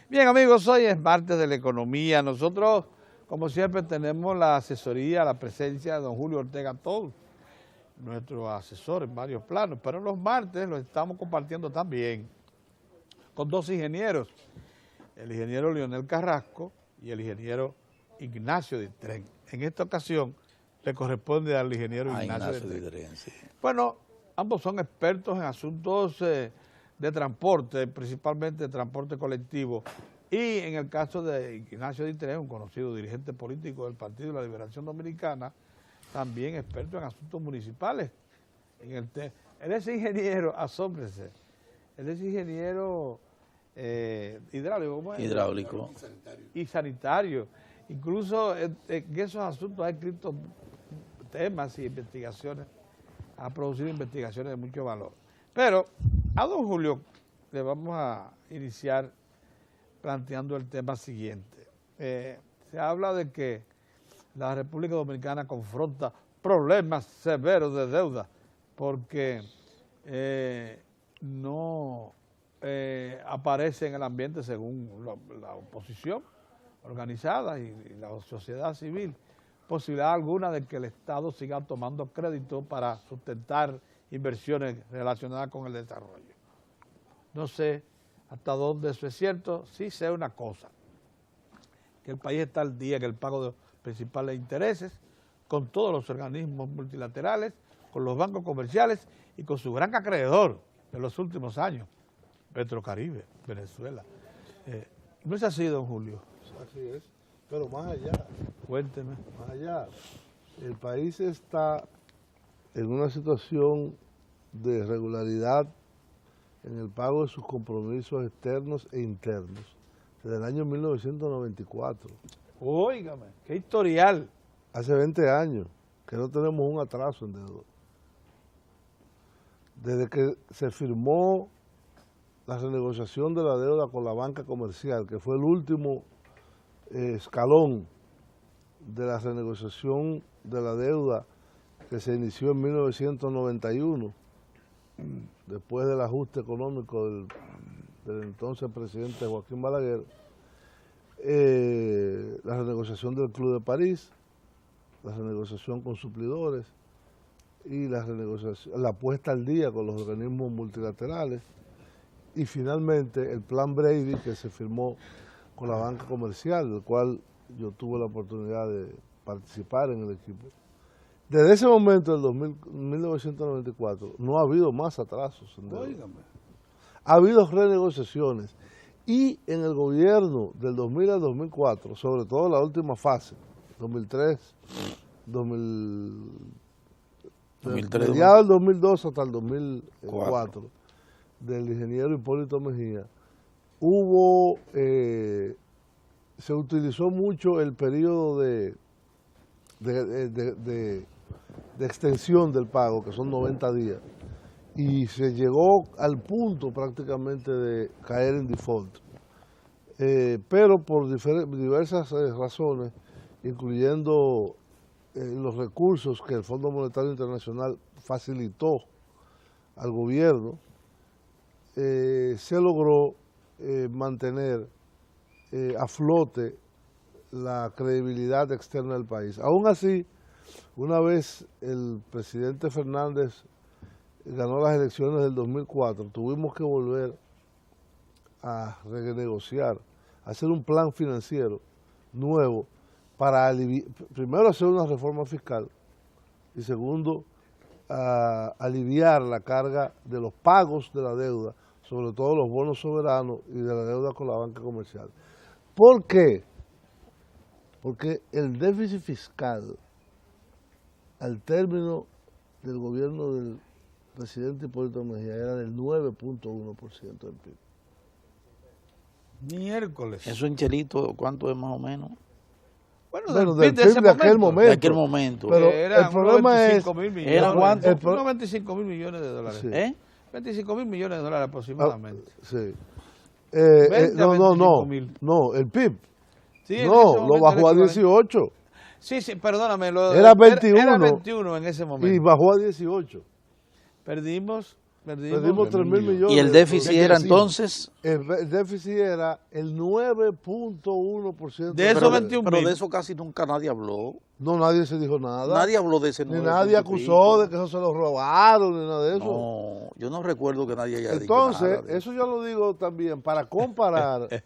Bien, amigos, hoy es martes de la economía. Nosotros, como siempre, tenemos la asesoría, la presencia de don Julio Ortega Tol, nuestro asesor en varios planos, pero los martes los estamos compartiendo también con dos ingenieros, el ingeniero Leonel Carrasco y el ingeniero Ignacio Ditren. En esta ocasión le corresponde al ingeniero Ignacio Ditren. Sí. Bueno, ambos son expertos en asuntos de transporte, principalmente de transporte colectivo, y en el caso de Ignacio Ditren, un conocido dirigente político del Partido de la Liberación Dominicana, también experto en asuntos municipales. Él es ingeniero, asómbrese, él es ingeniero hidráulico, ¿cómo es? Hidráulico. Y sanitario. Incluso en esos asuntos ha escrito temas y investigaciones, ha producido investigaciones de mucho valor. Pero a don Julio le vamos a iniciar planteando el tema siguiente. Se habla de que la República Dominicana confronta problemas severos de deuda porque no aparece en el ambiente, según la oposición organizada y la sociedad civil, posibilidad alguna de que el Estado siga tomando crédito para sustentar inversiones relacionadas con el desarrollo. No sé hasta dónde eso es cierto. Sí sé una cosa, que el país está al día en el pago de los principales intereses con todos los organismos multilaterales, con los bancos comerciales y con su gran acreedor de los últimos años, Petrocaribe, Venezuela. ¿No es así, don Julio? Así es, pero más allá. Cuénteme. Más allá, el país está en una situación de regularidad en el pago de sus compromisos externos e internos desde el año 1994. Óigame, qué historial. Hace 20 años que no tenemos un atraso en deuda. Desde que se firmó la renegociación de la deuda con la banca comercial, que fue el último escalón de la renegociación de la deuda que se inició en 1991, después del ajuste económico del entonces presidente Joaquín Balaguer, la renegociación del Club de París, la renegociación con suplidores y la puesta al día con los organismos multilaterales, y finalmente el plan Brady que se firmó con la banca comercial, del cual yo tuve la oportunidad de participar en el equipo. Desde ese momento, del 1994, no ha habido más atrasos en deuda. Ha habido renegociaciones, y en el gobierno del 2000 al 2004, sobre todo la última fase, 2003, mediados del 2002 hasta el 2004, del ingeniero Hipólito Mejía, se utilizó mucho el periodo de extensión del pago, que son 90 días, y se llegó al punto prácticamente de caer en default. Pero por diversas razones, incluyendo los recursos que el Fondo Monetario Internacional facilitó al gobierno, se logró mantener a flote la credibilidad externa del país. Aún así, una vez el presidente Fernández ganó las elecciones del 2004, tuvimos que volver a renegociar, a hacer un plan financiero nuevo para primero hacer una reforma fiscal y segundo, aliviar la carga de los pagos de la deuda, sobre todo los bonos soberanos y de la deuda con la banca comercial. ¿Por qué? Porque el déficit fiscal, al término del gobierno del presidente Hipólito Mejía, era del 9.1% del PIB. Miércoles. Eso en chelito, ¿cuánto es más o menos? Bueno, del PIB de aquel momento. De aquel momento. Pero el problema es... ¿Eran cuánto? Unos 25 mil millones de dólares. Sí. 25 mil millones de dólares aproximadamente. Sí. 20 a 25 mil. No, el PIB. Sí, en ese no, lo momento bajó a era 18. Sí, perdóname. Era 21. Era 21 en ese momento. Y bajó a 18. Perdimos Perdimos 3.000 millones. ¿Y el déficit era entonces? El déficit era el 9.1%. De esos 21.000. Pero de eso casi nunca nadie habló. No, nadie se dijo nada. Nadie habló de ese Ni 9 nadie punto acusó pico. de que eso se lo robaron, ni nada de eso. No, yo no recuerdo que nadie haya dicho Entonces, nada de eso yo lo digo también para comparar, ¿Usted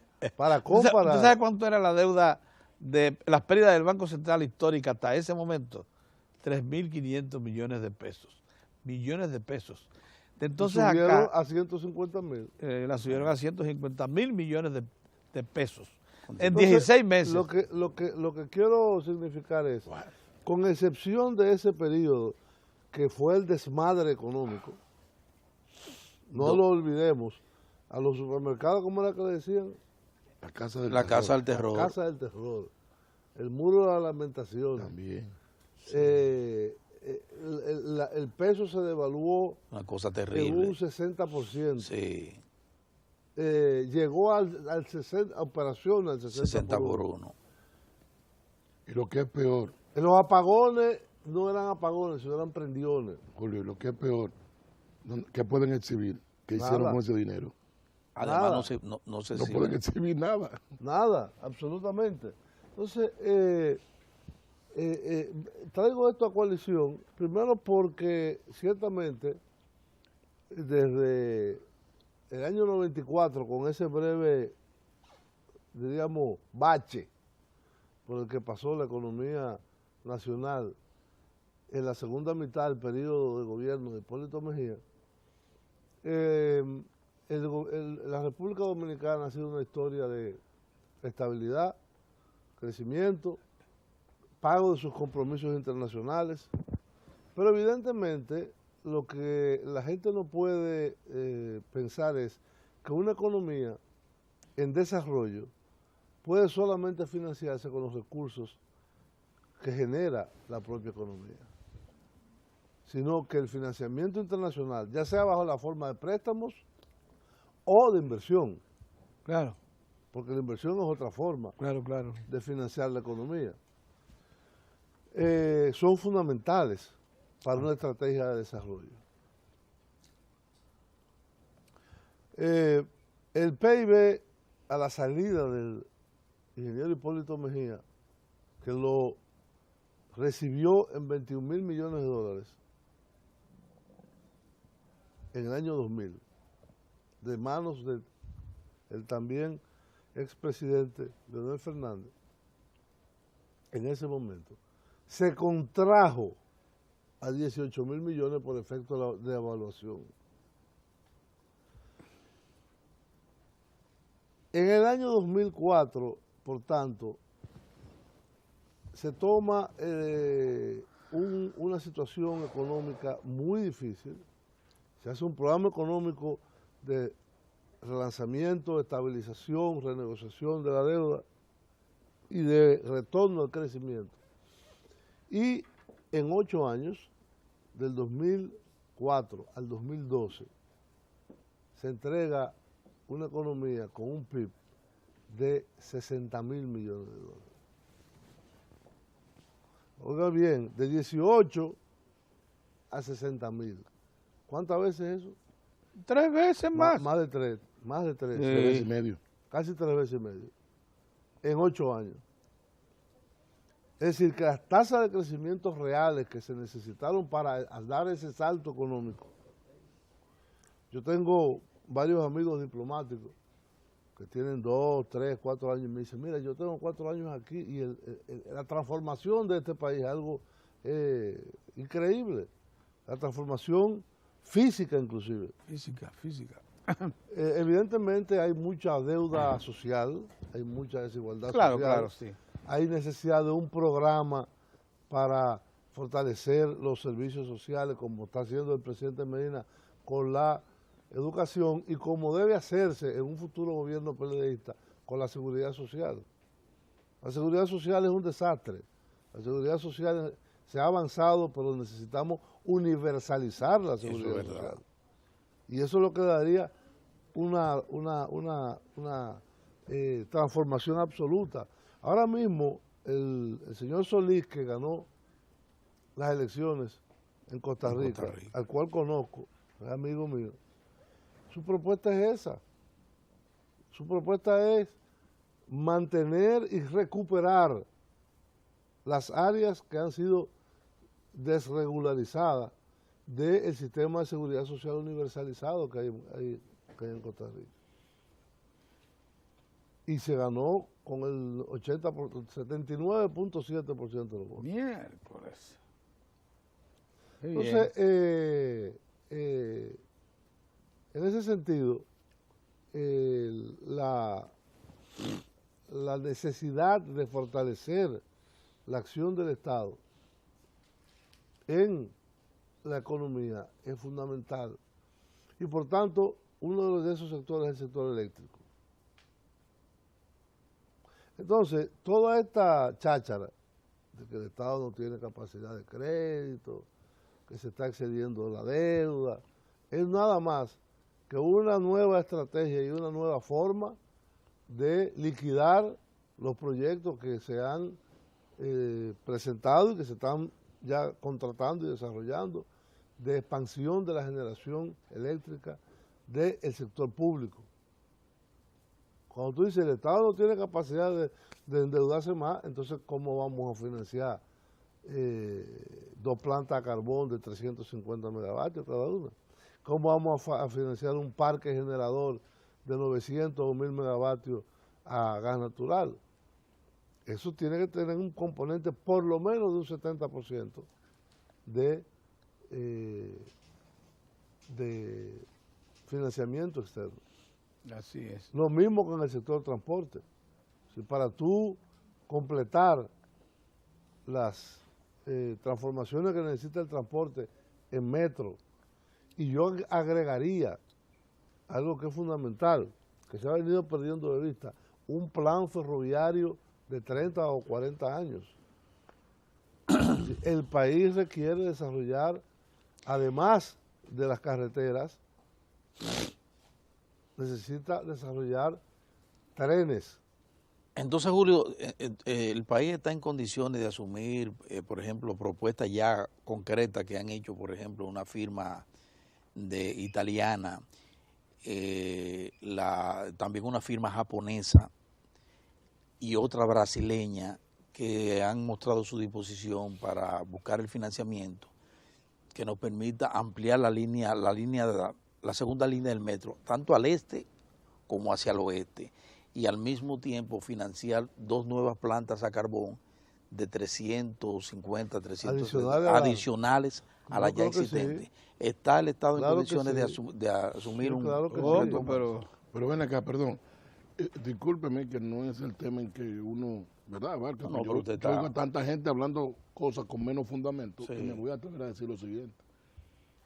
sabe cuánto era la deuda de las pérdidas del Banco Central histórica hasta ese momento? 3.500 millones de pesos. Millones de pesos. Entonces subieron acá a 150.000. la subieron a 150.000 millones de pesos en Entonces, 16 meses. Lo que quiero significar es, con excepción de ese periodo que fue el desmadre económico, no lo olvidemos, a los supermercados, ¿cómo era que le decían? La casa del La casa del terror. La casa del terror, el muro de la lamentación. También. El peso se devaluó Una cosa en terrible. un 60%. Sí, Llegó al 60, operación al 60 por 1. Y lo que es peor, Los apagones no eran apagones, sino eran prendiones. Julio, lo que es peor, que pueden exhibir, que hicieron Nada. con ese dinero. Además Nada. no se No sigue. pueden exhibir nada. Nada, absolutamente. Entonces, traigo esto a coalición, primero porque ciertamente desde el año 94, con ese breve, diríamos, bache por el que pasó la economía nacional en la segunda mitad del periodo de gobierno de Hipólito Mejía, la República Dominicana ha sido una historia de estabilidad, crecimiento, pago de sus compromisos internacionales, pero evidentemente lo que la gente no puede pensar es que una economía en desarrollo puede solamente financiarse con los recursos que genera la propia economía, sino que el financiamiento internacional, ya sea bajo la forma de préstamos o de inversión, Claro, porque la inversión es otra forma claro. de financiar la economía, son fundamentales para una estrategia de desarrollo. El PIB a la salida del ingeniero Hipólito Mejía, que lo recibió en 21.000 millones de dólares en el año 2000, de manos del también expresidente Leonel Fernández, en ese momento, se contrajo a 18.000 millones por efecto de evaluación. En el año 2004, por tanto, se toma una situación económica muy difícil, se hace un programa económico de relanzamiento, estabilización, renegociación de la deuda y de retorno al crecimiento. Y en 8 años, del 2004 al 2012, se entrega una economía con un PIB de 60.000 millones de dólares. Oiga bien, de 18 a 60.000. ¿Cuántas veces eso? 3 veces más. Más de 3, más de 3. 3 veces y medio. Casi 3 veces y medio. En 8 años. Es decir, que las tasas de crecimiento reales que se necesitaron para dar ese salto económico. Yo tengo varios amigos diplomáticos que tienen 2, 3, 4 años y me dicen, mira, yo tengo 4 años aquí y la transformación de este país es algo increíble. La transformación física inclusive. Física. Evidentemente hay mucha deuda social, hay mucha desigualdad Claro, social. claro, sí. Hay necesidad de un programa para fortalecer los servicios sociales, como está haciendo el presidente Medina con la educación y como debe hacerse en un futuro gobierno PLDista con la seguridad social. La seguridad social es un desastre. La seguridad social se ha avanzado, pero necesitamos universalizar la seguridad social. Y eso es lo que daría una transformación absoluta. Ahora mismo, el señor Solís, que ganó las elecciones en Costa Rica, al cual conozco, es amigo mío. Su propuesta es esa. Su propuesta es mantener y recuperar las áreas que han sido desregularizadas del sistema de seguridad social universalizado que hay en Costa Rica. Y se ganó con el 79.7% de los votos. Miércoles. Qué Entonces, bien. en ese sentido, la necesidad de fortalecer la acción del Estado en la economía es fundamental. Y por tanto, uno de esos sectores es el sector eléctrico. Entonces, toda esta cháchara de que el Estado no tiene capacidad de crédito, que se está excediendo la deuda, es nada más que una nueva estrategia y una nueva forma de liquidar los proyectos que se han presentado y que se están ya contratando y desarrollando de expansión de la generación eléctrica del sector público. Cuando tú dices el Estado no tiene capacidad de endeudarse más, entonces ¿cómo vamos a financiar 2 plantas a carbón de 350 megavatios cada una? ¿Cómo vamos a financiar un parque generador de 900 o 1000 megavatios a gas natural? Eso tiene que tener un componente por lo menos de un 70% de financiamiento externo. Así es. Lo mismo con el sector transporte. Si para tú completar las transformaciones que necesita el transporte en metro, y yo agregaría algo que es fundamental, que se ha venido perdiendo de vista, un plan ferroviario de 30 o 40 años. El país requiere desarrollar, además de las carreteras, necesita desarrollar trenes. Entonces, Julio, el país está en condiciones de asumir, por ejemplo, propuestas ya concretas que han hecho, por ejemplo, una firma italiana, también una firma japonesa y otra brasileña que han mostrado su disposición para buscar el financiamiento que nos permita ampliar la segunda línea del metro, tanto al este como hacia el oeste, y al mismo tiempo financiar 2 nuevas plantas a carbón de 350, 300 adicionales a las ya existentes. Sí. ¿Está el Estado en condiciones de asumir un reto? Pero ven acá, perdón. Discúlpeme que no es el tema en que uno, ¿verdad? Abarca, no, yo oigo tanta gente hablando cosas con menos fundamento, sí. Y me voy a atrever a decir lo siguiente.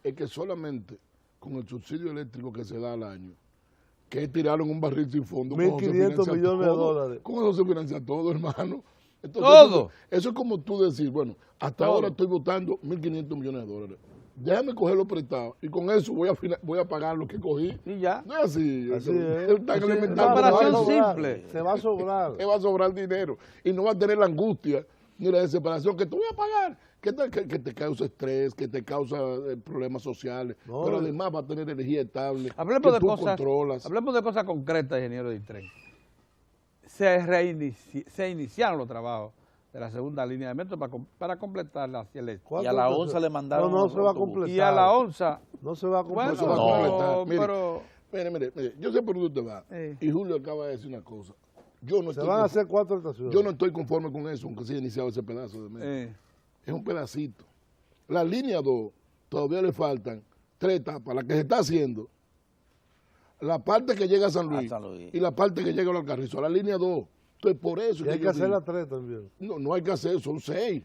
Es que solamente con el subsidio eléctrico que se da al año, que tiraron un barril sin fondo. 1.500 millones de dólares. ¿Cómo no se financia todo, hermano? Entonces, todo. Eso es como tú decir, bueno, hasta ahora estoy votando 1.500 millones de dólares. Déjame cogerlo prestado y con eso voy a pagar lo que cogí. Y ya. No es así. Así es. Tan elemental. Una operación simple. Se va a sobrar. Te va a sobrar dinero. Y no va a tener la angustia ni la desesperación que tú vas a pagar. Que te causa estrés, que te causa problemas sociales. No, pero además va a tener energía estable. Hablemos de cosas concretas, ingeniero Ditren. Se iniciaron los trabajos de la segunda línea de metro para completarla hacia el este. Y a la ONSA le mandaron. No se va a completar. Y a la ONSA. No se va a completar. No se va a completar. Mire, yo sé por dónde usted va. Y Julio acaba de decir una cosa. Se van a hacer 4 estaciones. Yo no estoy conforme con eso, aunque se haya iniciado ese pedazo de metro. Es un pedacito. La línea 2, todavía le faltan 3 etapas, la que se está haciendo. La parte que llega a San Luis, y la parte que llega a los Alcarrizos, la línea 2. Entonces, por eso... Y hay que hacer las 3 también. No hay que hacer, son 6.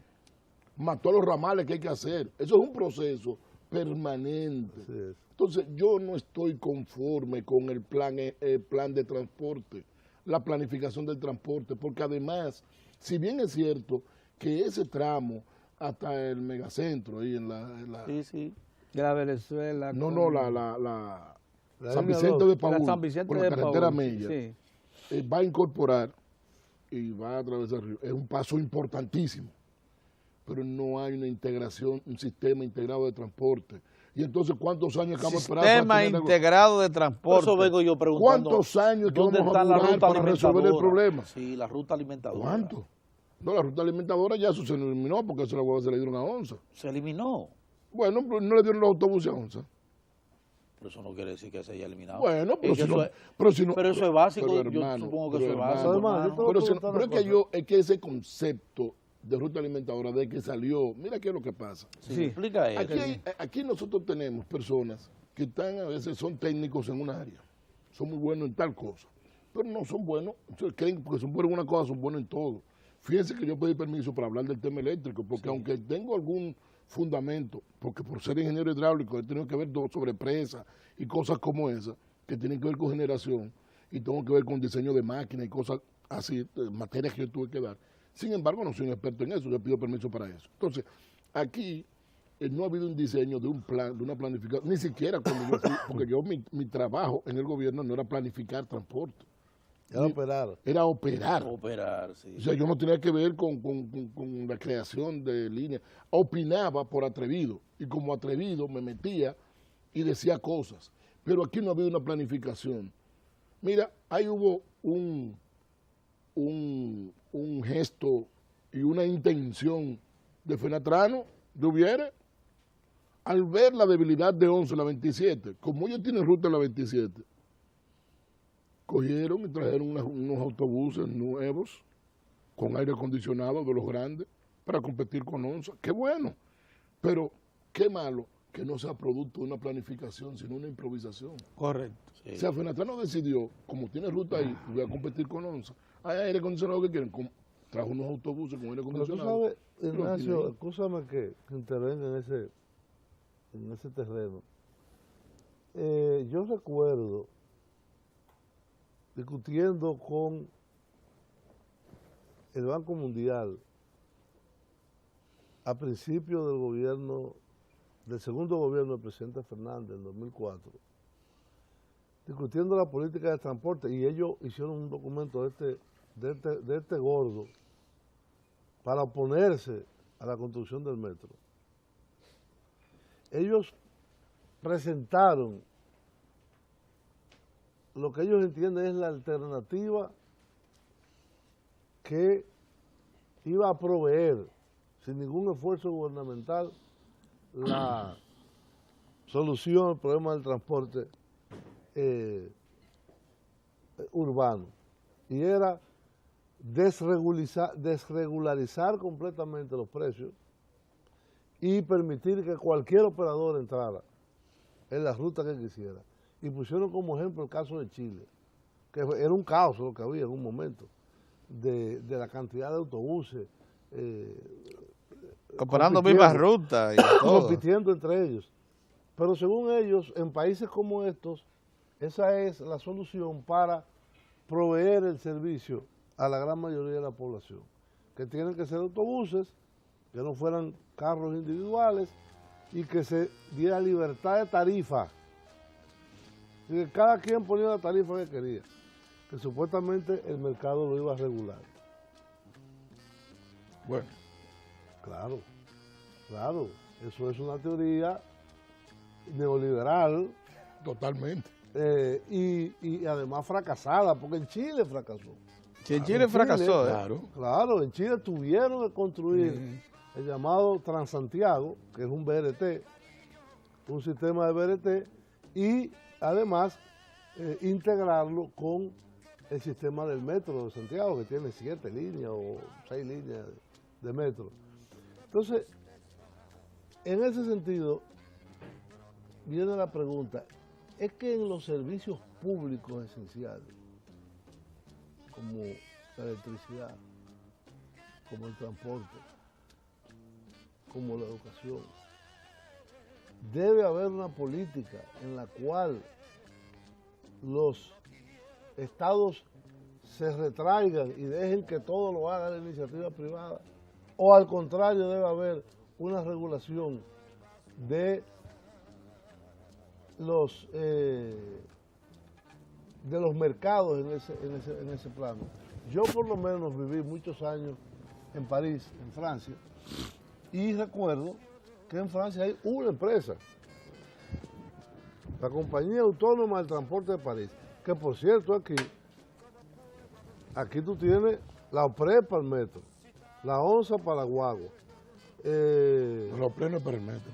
Más todos los ramales que hay que hacer. Eso es un proceso permanente. Sí. Entonces, yo no estoy conforme con el plan de transporte, la planificación del transporte, porque además, si bien es cierto que ese tramo hasta el megacentro, ahí en la sí. De la Venezuela. La San Vicente de Paúl, por la carretera Mella, va a incorporar y va a atravesar el río. Es un paso importantísimo. pero no hay una integración, un sistema integrado de transporte. Y entonces, ¿cuántos años que vamos a esperar para Sistema tener algo? integrado de Por transporte. eso vengo yo preguntando. ¿Cuántos años que ¿dónde vamos a está la durar ruta para resolver el alimentadora? problema? Sí, la ruta alimentadora. ¿Cuánto? No, la ruta alimentadora ya eso se eliminó porque eso la hueva se le dieron a Onza. Se eliminó. Bueno, pero no le dieron los autobuses a Onza. Pero eso no quiere decir que se haya eliminado. Bueno, pero Es que si no, eso es- pero si no, pero eso es básico, pero, yo hermano, supongo que pero, eso es hermano, básico, Además, hermano. yo Pero, preguntar una pero es que cosa. es que ese concepto de ruta alimentadora de que salió, mira qué es lo que pasa. Sí, explica eso. Aquí nosotros tenemos personas que están, a veces son técnicos en un área, son muy buenos en tal cosa, pero no son buenos, entonces creen porque son buenos en una cosa, son buenos en todo. Fíjense que yo pedí permiso para hablar del tema eléctrico, porque aunque tengo algún fundamento, porque por ser ingeniero hidráulico he tenido que ver sobre presas y cosas como esas, que tienen que ver con generación, y tengo que ver con diseño de máquinas y cosas así, materias que yo tuve que dar. Sin embargo, no soy un experto en eso, yo pido permiso para eso. Entonces, aquí no ha habido un diseño de un plan, de una planificación, ni siquiera cuando yo fui, porque yo mi trabajo en el gobierno no era planificar transporte, Ya lo operaron. era operar. Operar, sí. O sea, yo no tenía que ver con la creación de líneas. Opinaba por atrevido, y como atrevido me metía y decía cosas. Pero aquí no ha habido una planificación. Mira, ahí hubo un gesto y una intención de Fenatrano, de Ubiere, al ver la debilidad de 11, la 27, como ellos tienen ruta en la 27, cogieron y trajeron unos autobuses nuevos con aire acondicionado de los grandes para competir con Onza. Qué bueno, pero qué malo que no sea producto de una planificación, sino una improvisación. Correcto. Sí. O sea, Fenatrano decidió, como tiene ruta ahí, voy a competir con Onza. Hay aire acondicionado que quieren, trajo unos autobuses con aire Pero tú acondicionado. sabes, y los Ignacio, tiene ahí. escúchame que intervenga en ese terreno. Yo recuerdo discutiendo con el Banco Mundial a principio del gobierno, del segundo gobierno del presidente Fernández en 2004, discutiendo la política de transporte, y ellos hicieron un documento de este gordo para oponerse a la construcción del metro. Ellos presentaron lo que ellos entienden es la alternativa que iba a proveer, sin ningún esfuerzo gubernamental, la solución al problema del transporte urbano. Y era desregularizar completamente los precios y permitir que cualquier operador entrara en la ruta que quisiera. Y pusieron como ejemplo el caso de Chile, que era un caos lo que había en un momento, de la cantidad de autobuses, Comparando compitiendo. mismas rutas y todo. compitiendo entre ellos. Pero según ellos, en países como estos, esa es la solución para proveer el servicio a la gran mayoría de la población, que tienen que ser autobuses, que no fueran carros individuales y que se diera libertad de tarifa. Y que cada quien ponía la tarifa que quería, que supuestamente el mercado lo iba a regular. Bueno, Claro, eso es una teoría neoliberal totalmente. y además fracasada, porque en Chile fracasó. Si en Chile fracasó, Claro. Claro, en Chile tuvieron que construir el llamado Transantiago, que es un BRT, un sistema de BRT, y además integrarlo con el sistema del metro de Santiago, que tiene 7 líneas o 6 líneas de metro. Entonces, en ese sentido, viene la pregunta, es que en los servicios públicos esenciales, como la electricidad, como el transporte, como la educación, debe haber una política en la cual los estados se retraigan y dejen que todo lo haga la iniciativa privada, o al contrario debe haber una regulación de los mercados en ese plano. Yo por lo menos viví muchos años en París, en Francia, Y recuerdo que en Francia hay una empresa, la Compañía Autónoma del Transporte de París, que por cierto aquí tú tienes la OPRE para el metro, la ONSA para la guagua. Los plenos para el metro.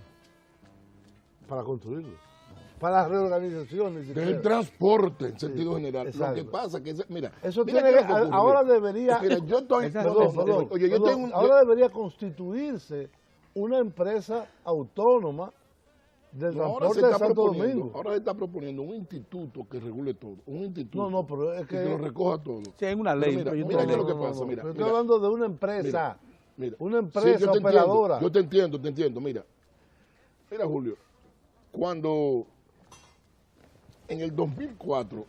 Para construirlo. Para la reorganización. Del transporte en sentido general. Exacto. Lo que pasa que, mira, eso mira tiene qué es lo que ocurre. ahora debería, Mira, yo estoy, perdón, oye, yo tengo ahora debería constituirse una empresa autónoma del transporte de Santo Domingo. Ahora se está proponiendo un instituto que regule todo. Un instituto No, pero es que lo recoja todo. Sí, hay una ley. Pero mira, pero yo mira qué es tengo- lo que pasa. Mira, Pero estoy hablando de una empresa. mira. Una Sí, empresa yo te operadora. Entiendo, yo te entiendo. Mira, Julio, cuando en el 2004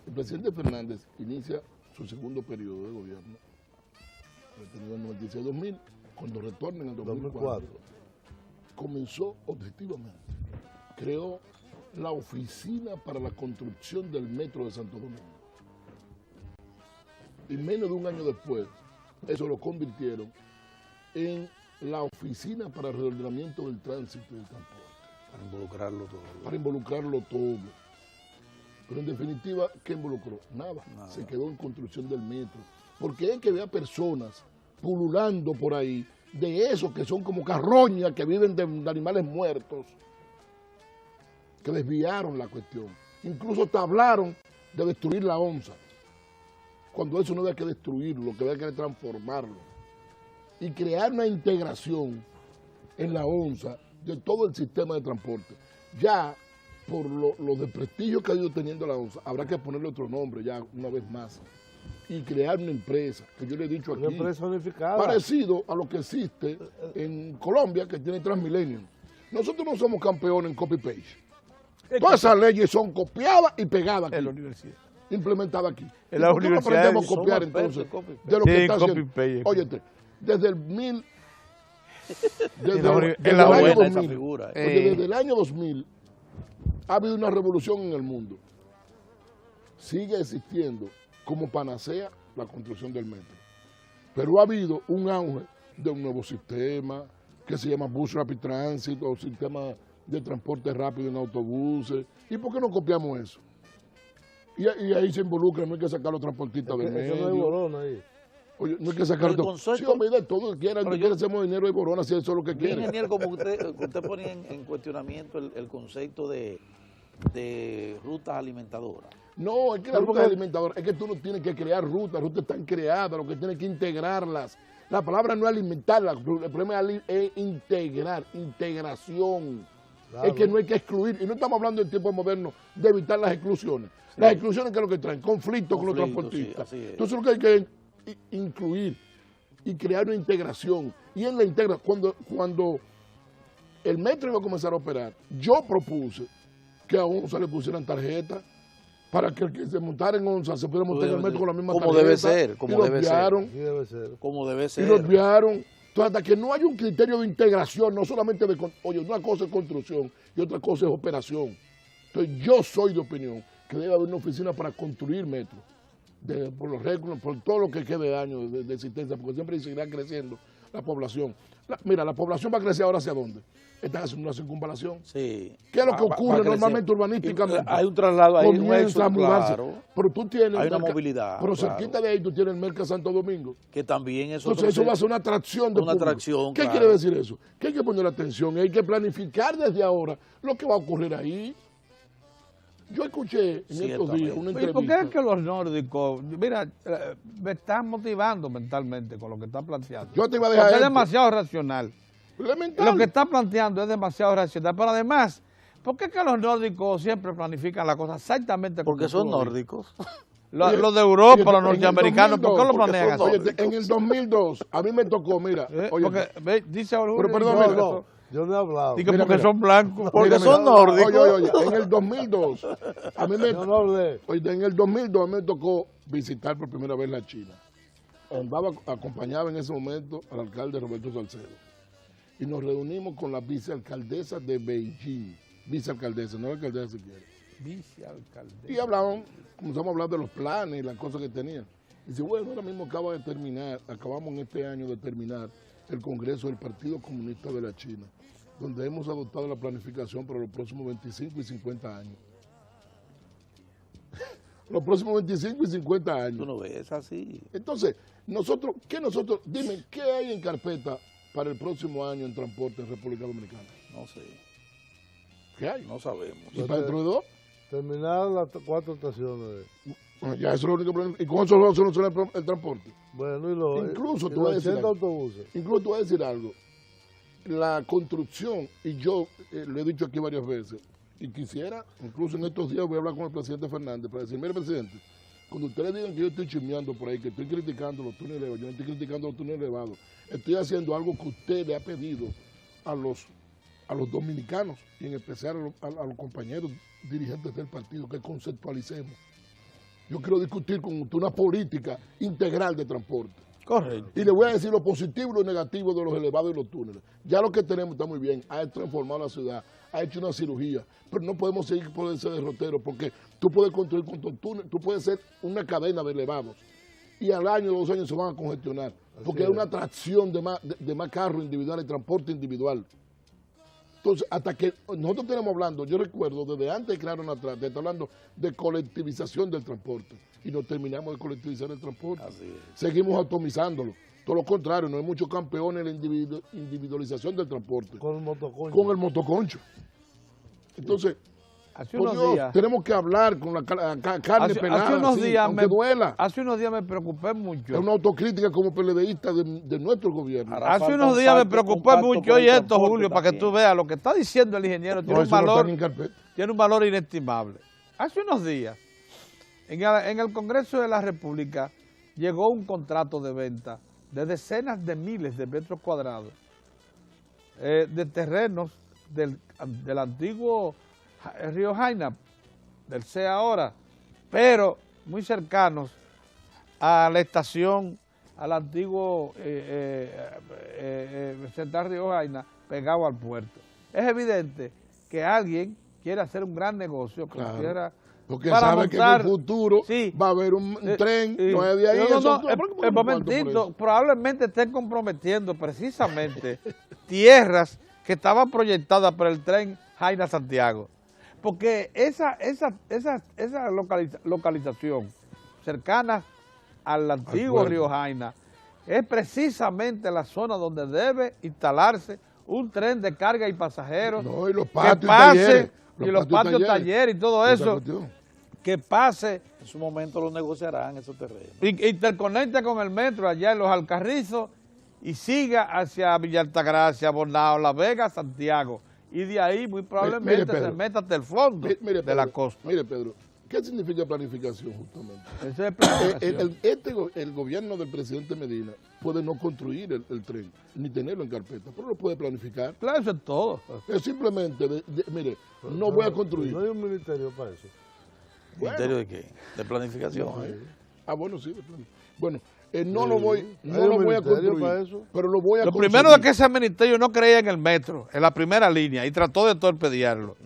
el presidente Fernández inicia su segundo periodo de gobierno, en el 96-2000, cuando retorna en el 2004, comenzó objetivamente, creó la Oficina para la Construcción del Metro de Santo Domingo. Y menos de un año después, eso lo convirtieron en la Oficina para el Reordenamiento del Tránsito y del Transporte. Para involucrarlo todo. Para involucrarlo todo. Pero en definitiva, ¿qué involucró? Nada. Se quedó en construcción del metro. Porque es que vea personas pululando por ahí, de esos que son como carroñas, que viven de animales muertos, que desviaron la cuestión. Incluso te hablaron de destruir la onza, cuando eso no había que destruirlo, que había que transformarlo. Y crear una integración en la onza de todo el sistema de transporte. Ya, por lo de prestigio que ha ido teniendo la onza, habrá que ponerle otro nombre ya una vez más. Y crear una empresa, que yo le he dicho aquí. Una empresa unificada. Parecido a lo que existe en Colombia, que tiene Transmilenio. Nosotros no somos campeones en copy-paste. Todas esas leyes son copiadas y pegadas aquí. En la universidad. Implementadas aquí. En la ¿Por qué no universidad aprendemos a somos copiar expertos entonces en copy-paste? de lo que Sí, está haciendo? copy-paste. Óyete, desde el En la año buena 2000, esa figura, oye, desde el año 2000 ha habido una revolución en el mundo. Sigue existiendo como panacea la construcción del metro. Pero ha habido un auge de un nuevo sistema que se llama Bus Rapid Transit o sistema de transporte rápido en autobuses. ¿Y por qué no copiamos eso? Y ahí se involucra, no hay que sacar los transportistas del Eso no hay medio. bolón ahí. Oye, no hay que sacar Pero el todo. concepto- Sí, hombre, de todo quiera, Pero quiere hacemos dinero y borona si eso es lo que Bien, quiere. ingeniero, como usted ponía en cuestionamiento el concepto de rutas alimentadoras. No, es que la ruta alimentadora, es que tú no tienes que crear rutas están creadas, lo que tienes que integrarlas. La palabra no es alimentarlas, el problema es integrar, integración. Claro. Es que no hay que excluir, y no estamos hablando en tiempos modernos de evitar las exclusiones. Sí. Las exclusiones, ¿qué es lo que traen? Conflictos con los Conflicto, transportistas. sí, así es. Entonces lo que hay que incluir y crear una integración. Y en la integración, cuando el metro iba a comenzar a operar, yo propuse que a ONSA le pusieran tarjeta para que el que se montara en ONSA se pudiera montar en el metro con la misma Como tarjeta. debe ser, como y los debe ser. guiaron, Así debe ser. Como debe y ser. los guiaron. Entonces, hasta que no haya un criterio de integración, no solamente de... Oye, una cosa es construcción y otra cosa es operación. Entonces, yo soy de opinión que debe haber una oficina para construir metros, por los récords, por todo lo que quede de años de existencia, porque siempre seguirá creciendo la población. Mira, la población va a crecer ahora ¿hacia dónde? Están haciendo una circunvalación. Sí. ¿Qué es lo que Va a ocurre crecer. normalmente urbanísticamente? Hay un traslado ahí, un Comienza éxodo, a mudarse. claro, Pero tú tienes... Hay una movilidad, Pero claro. cerquita de ahí tú tienes el Merca Santo Domingo. que también eso... Entonces eso va a ser una atracción de Una público. atracción, ¿Qué claro. quiere decir eso? Que hay que poner atención y hay que planificar desde ahora lo que va a ocurrir ahí. Yo escuché en estos Ciertamente. días una ¿Y por qué entrevista. es que los nórdicos, mira, me están motivando mentalmente con lo que está planteando? Yo te iba a dejar Porque es esto. demasiado racional. Elemental. Lo que está planteando es demasiado racional. Pero además, ¿por qué es que los nórdicos siempre planifican la cosa exactamente como Porque tú son lo dices? nórdicos. Oye, Los de Europa, fíjate, los en el norteamericanos, ¿por qué lo 2002, planean así? porque Oye, en el 2002, a mí me tocó, mira, oye, Porque, ve, dice Julio, Pero perdón, dice mira, eso. Yo no he hablado. Digo, Mira, porque mira. son blancos. Porque mira, son nórdicos. Oye, en el 2002, a mí me, Yo no hablé. oye, en el 2002 me tocó visitar por primera vez la China. Acompañaba en ese momento al alcalde Roberto Salcedo. Y nos reunimos con la vicealcaldesa de Beijing. Vicealcaldesa, no la alcaldesa si quiere. Vicealcalde. Y comenzamos a hablar de los planes y las cosas que tenían. Y dice, bueno, ahora mismo acabamos en este año de terminar el Congreso del Partido Comunista de la China, donde hemos adoptado la planificación para los próximos 25 y 50 años. Los próximos 25 y 50 años. Tú no ves así. Entonces, dime, ¿qué hay en carpeta para el próximo año en transporte en República Dominicana? No sé. ¿Qué hay? No sabemos. ¿Y para dentro de 2? Terminar las 4 estaciones. Bueno, ya eso es lo único problema. ¿Y con eso no soluciona el transporte? Bueno, Incluso y tú vas a los decir 80 algo. autobuses. Incluso te voy a decir algo. La construcción, y yo lo he dicho aquí varias veces, y quisiera, incluso en estos días voy a hablar con el presidente Fernández para decir, mire presidente, cuando ustedes digan que yo estoy chismeando por ahí, que estoy criticando los túneles elevados, yo no estoy criticando los túneles elevados, estoy haciendo algo que usted le ha pedido a los dominicanos, y en especial a los compañeros dirigentes del partido, que conceptualicemos. Yo quiero discutir con usted una política integral de transporte. Correcto. Y le voy a decir lo positivo y lo negativo de los elevados y los túneles. Ya lo que tenemos está muy bien, ha transformado la ciudad, ha hecho una cirugía, pero no podemos seguir por ese derrotero, porque tú puedes construir con tu túnel, tú puedes ser una cadena de elevados, y al año, 2 años se van a congestionar, porque hay una atracción de más carros individuales, transporte individual. Entonces, hasta que nosotros tenemos hablando, yo recuerdo desde antes de crear una trata, está hablando de colectivización del transporte y no terminamos de colectivizar el transporte. Así es. Seguimos atomizándolo. Todo lo contrario, no hay muchos campeones en la individualización del transporte. Con el motoconcho. Con el motoconcho. Entonces, Hace por unos Dios, días, tenemos que hablar con la carne pelada, hace unos sí, días aunque duela. hace unos días me preocupé mucho. Es una autocrítica como PLDista de nuestro gobierno. Ahora Hace falta unos un días me pacto- preocupé un pacto mucho, por el oye esto, transporte Julio, para que también. tú veas, lo que está diciendo el ingeniero No, eso no está ni en carpeta. tiene un valor inestimable. Hace unos días, en el Congreso de la República, llegó un contrato de venta de decenas de miles de metros cuadrados de terrenos del antiguo río Jaina, del CEA ahora, pero muy cercanos a la estación, al antiguo Central Río Jaina, pegado al puerto. Es evidente que alguien quiere hacer un gran negocio, que Claro. quiera Porque para sabe que en el montar- futuro sí. va a haber un tren, no es de ahí. el momentito, probablemente estén comprometiendo precisamente tierras que estaban proyectadas para el tren Jaina-Santiago. Porque esa localización cercana al antiguo puerto. río Jaina es precisamente la zona donde debe instalarse un tren de carga y pasajeros No, y los que patios y pase, talleres. y los patios talleres y todo Esa eso, cuestión. que pase En su momento lo negociarán esos terrenos. y interconecte con el metro allá en Los Alcarrizos y siga hacia Villa Altagracia, Bonao, La Vega, Santiago. Y de ahí muy probablemente Pedro. se meta hasta el fondo Mire, de la Pedro, costa. Mire, Pedro, ¿qué significa planificación justamente? Ese es planificación. El gobierno del presidente Medina puede no construir el tren, ni tenerlo en carpeta, pero lo puede planificar. Claro, eso es todo. Es simplemente, mire, no voy a construir. No hay un ministerio para eso. Bueno. ¿Ministerio de qué? De planificación. Bueno, sí, de planificación. Bueno, no lo voy ¿Hay un a ministerio construir, para eso? pero lo voy a Lo construir. primero es que ese ministerio no creía en el metro, en la primera línea, y trató de torpedearlo.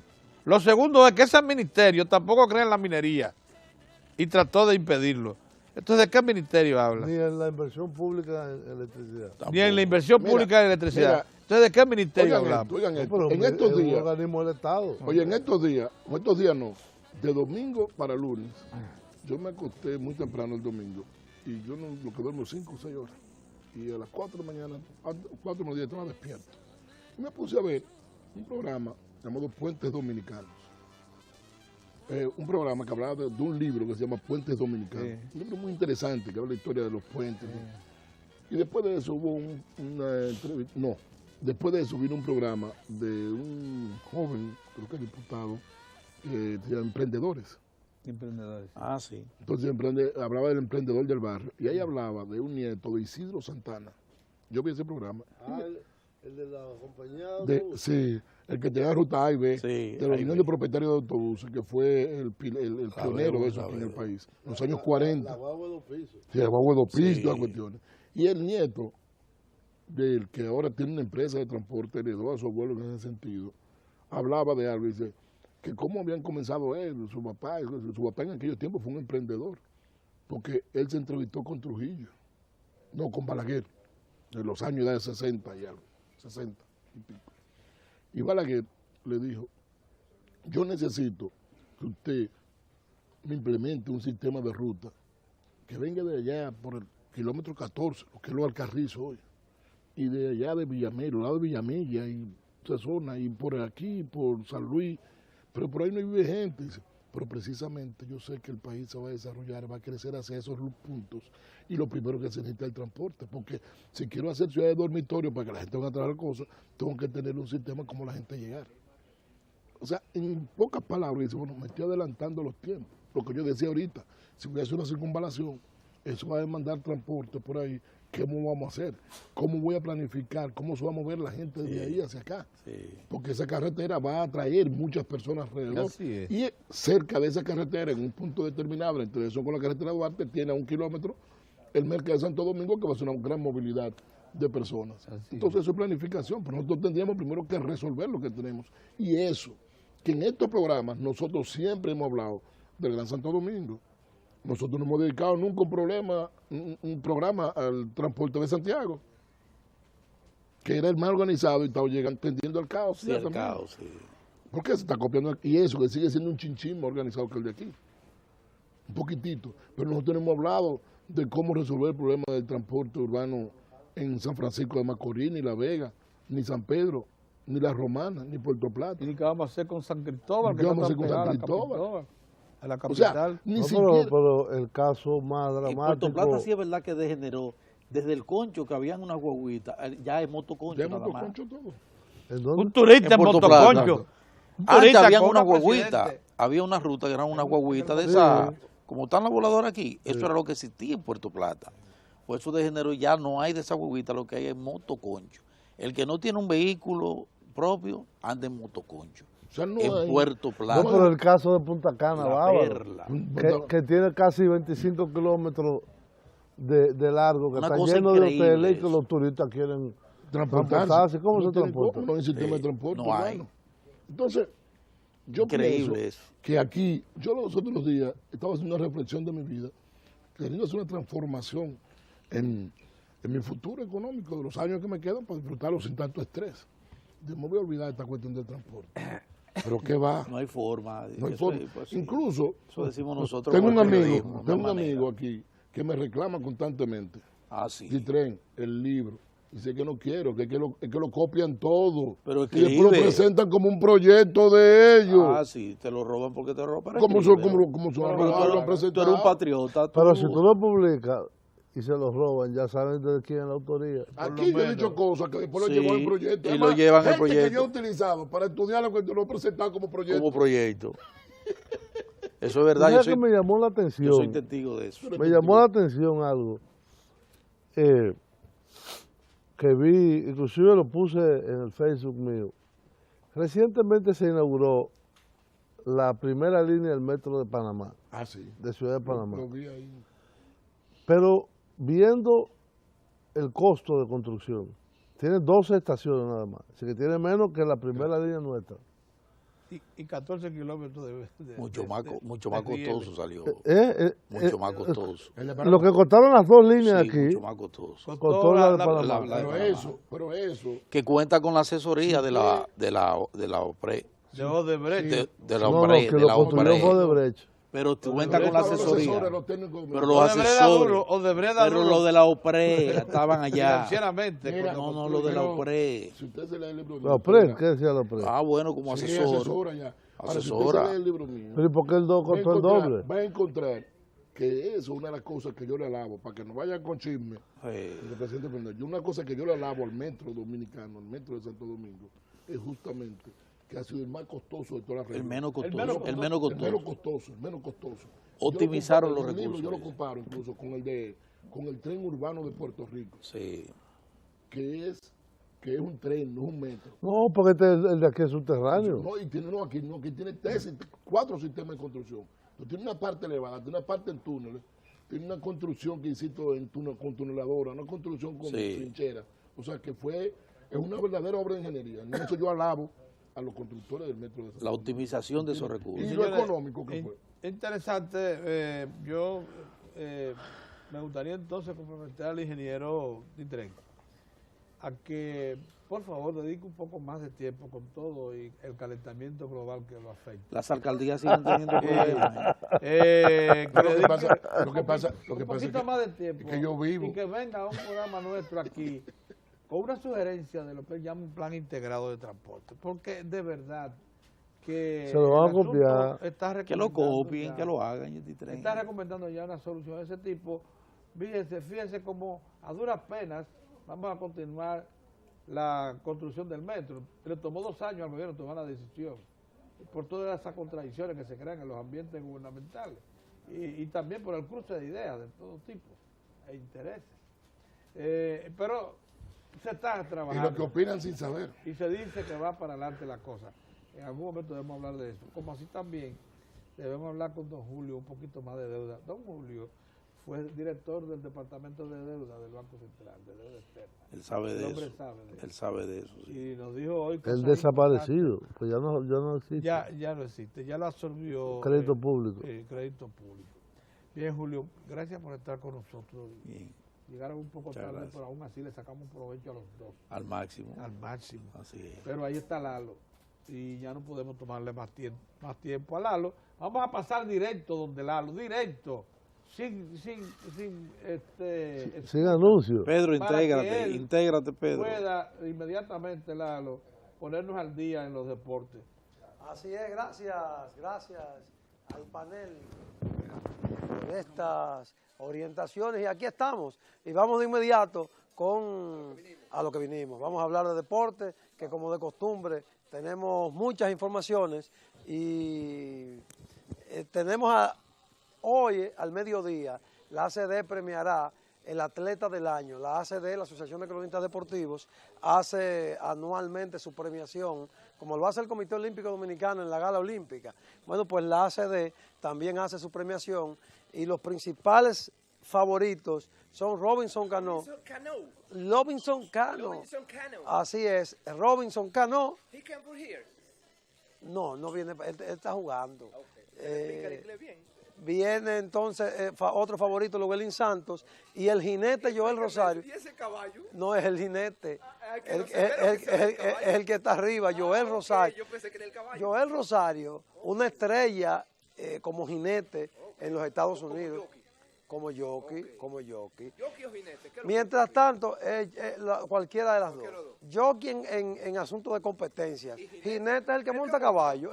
Lo segundo es que ese ministerio tampoco cree en la minería, y trató de impedirlo. Entonces, ¿de qué ministerio habla? Ni en la inversión pública en electricidad. Ni en la inversión Mira, pública de electricidad. mira, Entonces, ¿de qué ministerio Oigan hablamos? esto, oigan esto. Pero En estos es un días, organismo del Estado. oye, en estos días no, de domingo para lunes, yo me acosté muy temprano el domingo y yo lo que duermo 5 o 6 horas. Y a las 4 de la mañana, 4 de la estaba despierto. Y me puse a ver un programa llamado Puentes Dominicanos. Un programa que hablaba de un libro que se llama Puentes Dominicanos. Sí. Un libro muy interesante que habla la historia de los puentes. Y después de eso hubo una entrevista, después de eso vino un programa de un joven, creo que diputado, que se llama Emprendedores. Emprendedores. Ah, sí. Entonces hablaba del emprendedor del barrio y ahí hablaba de un nieto de Isidro Santana. Yo vi ese programa. El de la compañía Sí, el que tenía Ruta A y B, Sí, de la ahí Unión vi. de Propietarios de Autobuses, que fue el pionero de eso aquí en el país, en los años 40. La guagua de los pisos. Sí, el guagua de dos pisos, Sí. todas las cuestiones. Y el nieto del que ahora tiene una empresa de transporte, heredó a su abuelo en ese sentido, hablaba de algo y dice que cómo habían comenzado él, su papá en aquellos tiempos fue un emprendedor, porque él se entrevistó con Trujillo, no, con Balaguer. de los años de 60 y algo, 60 y pico. Y Balaguer le dijo, yo necesito que usted me implemente un sistema de ruta que venga de allá por el kilómetro 14, lo que es lo Alcarrizo hoy, y de allá de Villamella, lado de Villamella y esa zona, y por aquí, por San Luis, pero por ahí no vive gente. Dice, pero precisamente yo sé que el país se va a desarrollar, va a crecer hacia esos puntos, y lo primero que se necesita es el transporte, porque si quiero hacer ciudad de dormitorio para que la gente venga a traer cosas, tengo que tener un sistema como la gente llegar. O sea, en pocas palabras, dice, bueno, me estoy adelantando los tiempos. Lo que yo decía ahorita, si voy a hacer una circunvalación, eso va a demandar transporte por ahí. ¿Cómo vamos a hacer? ¿Cómo voy a planificar? ¿Cómo se va a mover la gente de ahí hacia acá? Sí. Porque esa carretera va a atraer muchas personas alrededor. Y cerca de esa carretera, en un punto determinado, entre eso con la carretera Duarte, tiene a 1 kilómetro el mercado de Santo Domingo, que va a ser una gran movilidad de personas. Entonces eso es planificación, pero nosotros tendríamos primero que resolver lo que tenemos. Y eso, que en estos programas nosotros siempre hemos hablado del Gran Santo Domingo. Nosotros no hemos dedicado nunca un programa al transporte de Santiago, que era el más organizado y estaba llegando, tendiendo al caos. Sí, al caos, sí. ¿Por qué se está copiando aquí? Y eso, que sigue siendo un chinchín más organizado que el de aquí. Un poquitito. Pero nosotros no hemos hablado de cómo resolver el problema del transporte urbano en San Francisco de Macorís, ni La Vega, ni San Pedro, ni La Romana, ni Puerto Plata. ¿Y qué vamos a hacer con San Cristóbal? ¿Qué vamos a hacer con San Cristóbal? A la capital. O sea, pero el caso más dramático... En Puerto Plata sí es verdad que degeneró. Desde el concho, que habían una guaguita, ya es motoconcho. Ya es motoconcho todo. ¿En dónde? Un turista en motoconcho. Antes había una guaguita, había una ruta que era una guaguita de esa, como están las voladoras aquí, eso era lo que existía en Puerto Plata. Pues eso degeneró, ya no hay de esa guaguita, lo que hay es motoconcho. El que no tiene un vehículo propio, anda en motoconcho. O sea, no en hay, Puerto Plata. No, pero el caso de Punta Cana, Perla. que tiene casi 25 kilómetros de largo, que Una está cosa lleno de increíble hoteles y que eso. los turistas quieren transportarse. ¿Cómo no se transporta? No hay sistema de transporte. No hay. Urbano. Entonces, yo Increíble pienso eso. que aquí, yo los otros días estaba haciendo una reflexión de mi vida, queriendo hacer una transformación en mi futuro económico, de los años que me quedan, para disfrutarlo sin tanto estrés. Yo me voy a olvidar de esta cuestión del transporte. Pero ¿qué va? No hay forma. No hay forma. Pues, sí. Incluso, Eso decimos nosotros. tengo un por amigo, periodismo, de una manera. aquí que me reclama constantemente. Ah, sí. Ditren, el libro. Dice que no quiero, que es que lo copian todo. Pero y después lo escribe. presentan como un proyecto de ellos. Ah, sí, te lo roban porque te roban. ¿Cómo son lo han Tú presentado? eres un patriota. Pero si tú lo publicas y se lo roban, ya saben de quién es la autoría. Aquí yo he dicho cosas que después Sí, lo llevo en proyecto. y Además, lo llevan en gente proyecto. que yo he utilizado para estudiar lo que yo lo he presentado como proyecto. Como proyecto. Eso es verdad. ¿Sabes qué me llamó la atención? Yo soy testigo de eso. Me llamó la atención algo que vi, inclusive lo puse en el Facebook mío. Recientemente se inauguró la primera línea del metro de Panamá, Ah, sí. de Ciudad de Panamá. Lo vi ahí. Pero viendo el costo de construcción, tiene 12 estaciones nada más, así que tiene menos que la primera línea nuestra. Y 14 kilómetros de Mucho más riel. costoso salió. Mucho más costoso. Lo que costaron las dos líneas Sí, aquí, mucho más costoso. costó la de Panamá. Pero eso. Que cuenta con la asesoría de la OPRE. De Odebrecht. De la No, OPRE. que de lo la construyó OPRE. fue Odebrecht. Pero cuenta con la asesoría. Pero los Odebrecht da duro, asesores. Odebrecht da Pero duro. lo de la OPRE estaban allá. Financieramente. Mira, cuando No, lo de la Pero- OPRE. Si usted se lee el libro mío. La PRE, ¿qué decía la PRE? Ah, bueno, como Sí, asesor. asesora ya. Ahora, si usted Asesora. se lee el libro mío, Pero ¿y por qué el va a costó el encontrar- doble? va a encontrar que eso es una de las cosas que yo le alabo, para que no vayan con chisme. El presidente Fernández. Una cosa que yo le alabo al metro dominicano, al metro de Santo Domingo, es justamente que ha sido el más costoso de toda la región. El menos costoso. El menos costoso. Optimizaron Yo lo los comparo- en el libro recursos. Yo lo comparo incluso con el tren urbano de Puerto Rico, Sí. que es un tren, no es un metro. No, porque este es el de aquí es subterráneo. No, y tiene, aquí tiene 4 sistemas de construcción. Entonces, tiene una parte elevada, tiene una parte en túneles, tiene una construcción que hiciste con tuneladora, una construcción con Sí. trinchera. O sea, que es una verdadera obra de ingeniería. En eso yo alabo a los constructores del metro de Santo La Domingo. optimización de esos recursos. Y lo Señores, económico que fue. Interesante. Yo me gustaría entonces comprometer al ingeniero Ditren a que, por favor, dedique un poco más de tiempo con todo y el calentamiento global que lo afecta. Las alcaldías siguen teniendo problemas. Lo que pasa un poquito más de tiempo es que yo vivo. y que venga a un programa nuestro aquí con una sugerencia de lo que él llama un plan integrado de transporte, porque de verdad que se lo van a el asunto copiar. está Que lo recomendando copien, ya- que lo hagan. está recomendando ya una solución de ese tipo. Fíjense como a duras penas vamos a continuar la construcción del metro. Le tomó 2 años al gobierno tomar la decisión, por todas esas contradicciones que se crean en los ambientes gubernamentales y también por el cruce de ideas de todo tipo e intereses. Pero se está Y trabajando. lo que opinan sin saber. Y se dice que va para adelante la cosa. En algún momento debemos hablar de eso. Como así también debemos hablar con don Julio un poquito más de deuda. Don Julio fue el director del Departamento de Deuda del Banco Central, de deuda externa. Él sabe El de hombre eso. sabe de eso. Él sabe de eso. Sí. Y nos dijo hoy que El desaparecido, pues ya no existe. ya no existe, ya lo absorbió Crédito público. crédito público. Bien, Julio, gracias por estar con nosotros. Bien, Llegaron un poco Muchas tarde, gracias. pero aún así le sacamos provecho a los dos, al máximo. al máximo. Así es. Pero ahí está Lalo y ya no podemos tomarle más tiempo a Lalo. Vamos a pasar directo donde Lalo, directo, sin Sin anuncio. Pedro, para que intégrate, él intégrate, Pedro. pueda inmediatamente, Lalo, ponernos al día en los deportes. Así es, gracias al panel por estas orientaciones y aquí estamos y vamos de inmediato a lo que vinimos. Vamos a hablar de deporte, que como de costumbre tenemos muchas informaciones y tenemos hoy al mediodía la ACD premiará el atleta del año. La ACD, la Asociación de Cronistas Deportivos, hace anualmente su premiación, como lo hace el Comité Olímpico Dominicano en la Gala Olímpica. Bueno, pues la ACD también hace su premiación y los principales favoritos son Robinson Cano. Robinson Cano. Así es, Robinson Cano. He came for here. No viene, él está jugando. Explícale bien. Viene entonces otro favorito, Lovelin Santos, y el jinete Joel Rosario. ¿Y ese caballo? No es el jinete, que no sé, pero que sea el caballo. el que está arriba, Joel Rosario. Yo pensé que era el caballo. Joel Rosario, una estrella como jinete en los Estados Unidos, como jockey. Jockey o jinete. ¿Qué es lo Mientras tanto, cualquiera de las dos. Cualquiera de los Jockey en asuntos de competencias. Jinete es el que monta caballo,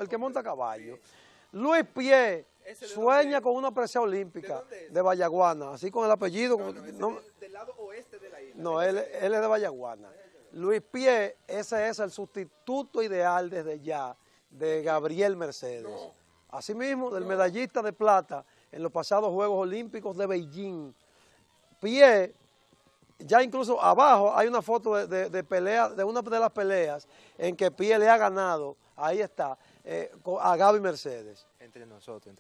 Luis Pie ¿Ese de sueña dónde es? con una presea olímpica ¿De dónde es? de Vallaguana, así con el apellido. ese no, del lado oeste de la isla. no, él es de Vallaguana. Luis Pie, ese es el sustituto ideal desde ya de Gabriel Mercedes. Asimismo, del medallista de plata en los pasados Juegos Olímpicos de Beijing. Pie, ya incluso abajo hay una foto de pelea, de una de las peleas en que Pie le ha ganado, ahí está, a Gaby Mercedes. Entre nosotros.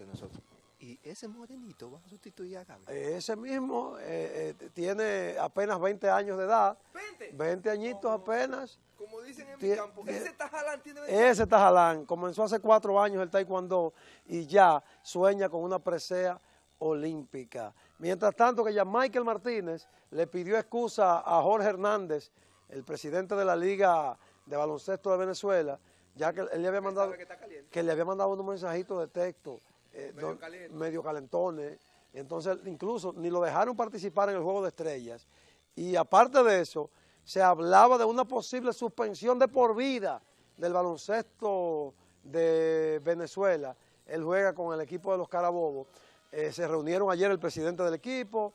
¿Y ese morenito va a sustituir a Gaby? Ese mismo tiene apenas 20 años de edad, 20 añitos apenas. Como dicen en mi Tie- campo, tie- ese Tajalán tiene 20. Ese Tajalán comenzó hace 4 años el taekwondo y ya sueña con una presea olímpica. Mientras tanto que ya Michael Martínez le pidió excusa a Jorge Hernández, el presidente de la Liga de Baloncesto de Venezuela, ya que él le había mandado, sabe que está caliente. que le había mandado unos mensajitos de texto caliente. medio calentones, y entonces incluso ni lo dejaron participar en el Juego de Estrellas. Y aparte de eso, se hablaba de una posible suspensión de por vida del baloncesto de Venezuela. Él juega con el equipo de los Carabobos. Se reunieron ayer el presidente del equipo,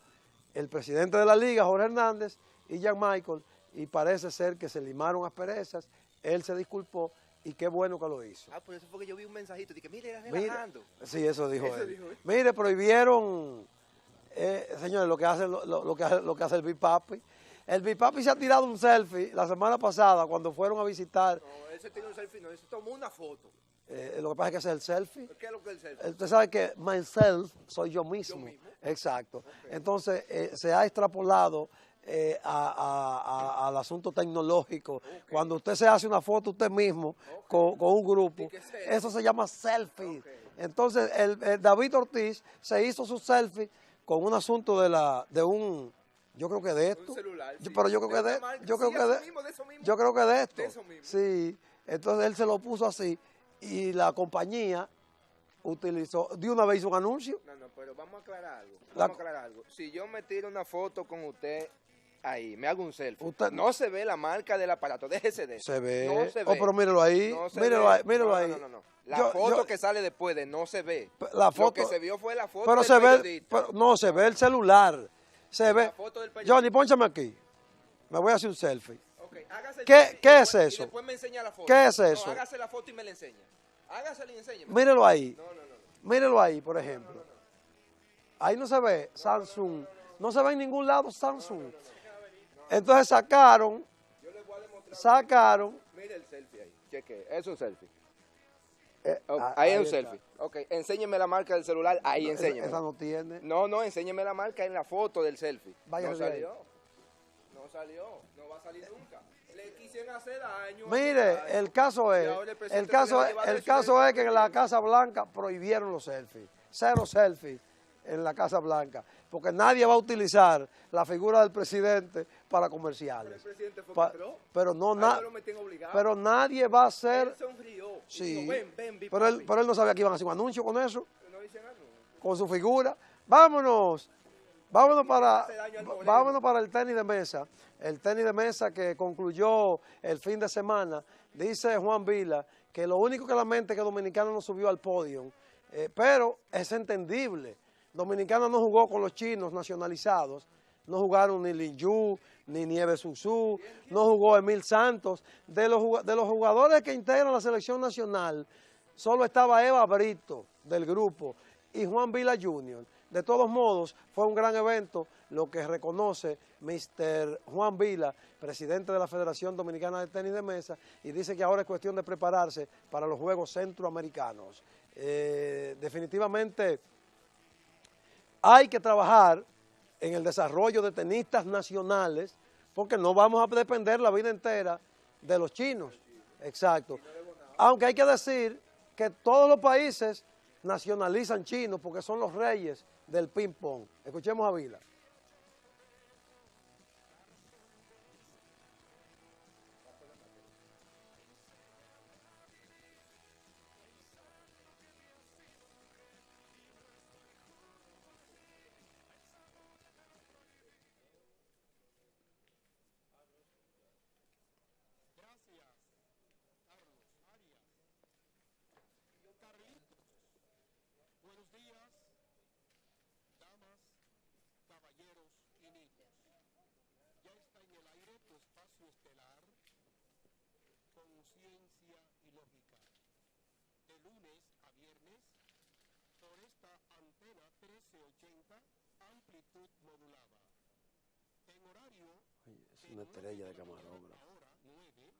el presidente de la liga, Jorge Hernández, y Jan Michael, y parece ser que se limaron asperezas. Él se disculpó y qué bueno que lo hizo. Por eso fue que yo vi un mensajito. Dije, mire, era Mira, relajando. sí, eso dijo Eso él. dijo él. Mire, prohibieron, señores, lo que hace el Big Papi. El Big Papi se ha tirado un selfie la semana pasada cuando fueron a visitar. No, ese tiene un selfie, no, ese tomó una foto. Lo que pasa es que ese es el selfie. ¿Qué es lo que es el selfie? Usted sabe que myself soy yo mismo. Yo mismo. Exacto. Entonces, se ha extrapolado al asunto tecnológico. Cuando usted se hace una foto usted mismo con un grupo, ¿Y qué es eso? eso se llama selfie. Entonces, el David Ortiz se hizo su selfie con un asunto de un Yo creo que de esto. Un celular, sí. Pero yo creo que una de, marca, yo creo sí, que eso de, mismo, de eso mismo. yo creo que de esto. De eso mismo. Sí. Entonces él se lo puso así y la compañía utilizó, de una vez hizo un anuncio. No, pero vamos a aclarar algo. La- Vamos a aclarar algo. Si yo me tiro una foto con usted ahí, me hago un selfie, Usted- no se ve la marca del aparato, déjese de eso. Se ve. No se Oh, ve. pero míralo ahí. No se Míralo ve. ahí. Míralo No, ahí. no. La Yo- foto yo- que sale después de no se ve. La foto, Lo que se vio fue la foto pero del se ve, periodista. pero no, se ve el celular. Se ve. foto del periodista. Johnny, pónchame aquí. Me voy a hacer un selfie. Ok, hágase el ¿Qué- selfie qué y es después- eso? Y después me enseña la foto. ¿Qué es eso? No, hágase la foto y me la enseña. Hágasela y enséñeme. Mírelo ahí. No. Mírelo ahí, por ejemplo. Ahí no se ve Samsung. No se ve en ningún lado Samsung. Entonces sacaron. Mire el selfie ahí. Cheque, es un selfie. Ah, Ahí es un está. selfie. Ok, enséñeme la marca del celular. Ahí enséñeme. Esa no tiene. No, enséñeme la marca en la foto del selfie. Vaya No de ahí. salió. No va a salir nunca. Le quisieron hacer daño. Mire, el caso es, Y ahora el el presidente caso se le es, lleva el eso y caso le- es que en la Casa Blanca prohibieron los selfies. 0 selfies en la Casa Blanca, porque nadie va a utilizar la figura del presidente para comerciales. El presidente fue Pa- que entró. pero no Ahí na- no lo metían obligado. pero nadie va a hacer. Él sonrió. Y Sí. dijo, ven, vi, pero papi. él no sabía que iban a hacer un anuncio con eso, No dicen algo. con su figura. Vámonos. Vámonos hace daño al moreno. vámonos para el tenis de mesa. El tenis de mesa que concluyó el fin de semana. Dice Juan Vila que lo único que lamenta es que Dominicana no subió al podio, pero es entendible. Dominicana no jugó con los chinos nacionalizados, no jugaron ni Lin Yu, ni Nieves Susú, no jugó Emil Santos. De los jugadores que integran la selección nacional, solo estaba Eva Brito del grupo y Juan Vila Jr. De todos modos, fue un gran evento, lo que reconoce Mr. Juan Vila, presidente de la Federación Dominicana de Tenis de Mesa, y dice que ahora es cuestión de prepararse para los Juegos Centroamericanos. Definitivamente hay que trabajar en el desarrollo de tenistas nacionales, porque no vamos a depender la vida entera de los chinos. Exacto. Aunque hay que decir que todos los países nacionalizan chinos porque son los reyes del ping-pong. Escuchemos a Vila. Buenos días, damas, caballeros y niños. Ya está en el aire tu espacio estelar, Conciencia y Lógica. De lunes a viernes, por esta antena 1380, amplitud modulada. En horario Es una estrella de camarógrafo. hora 9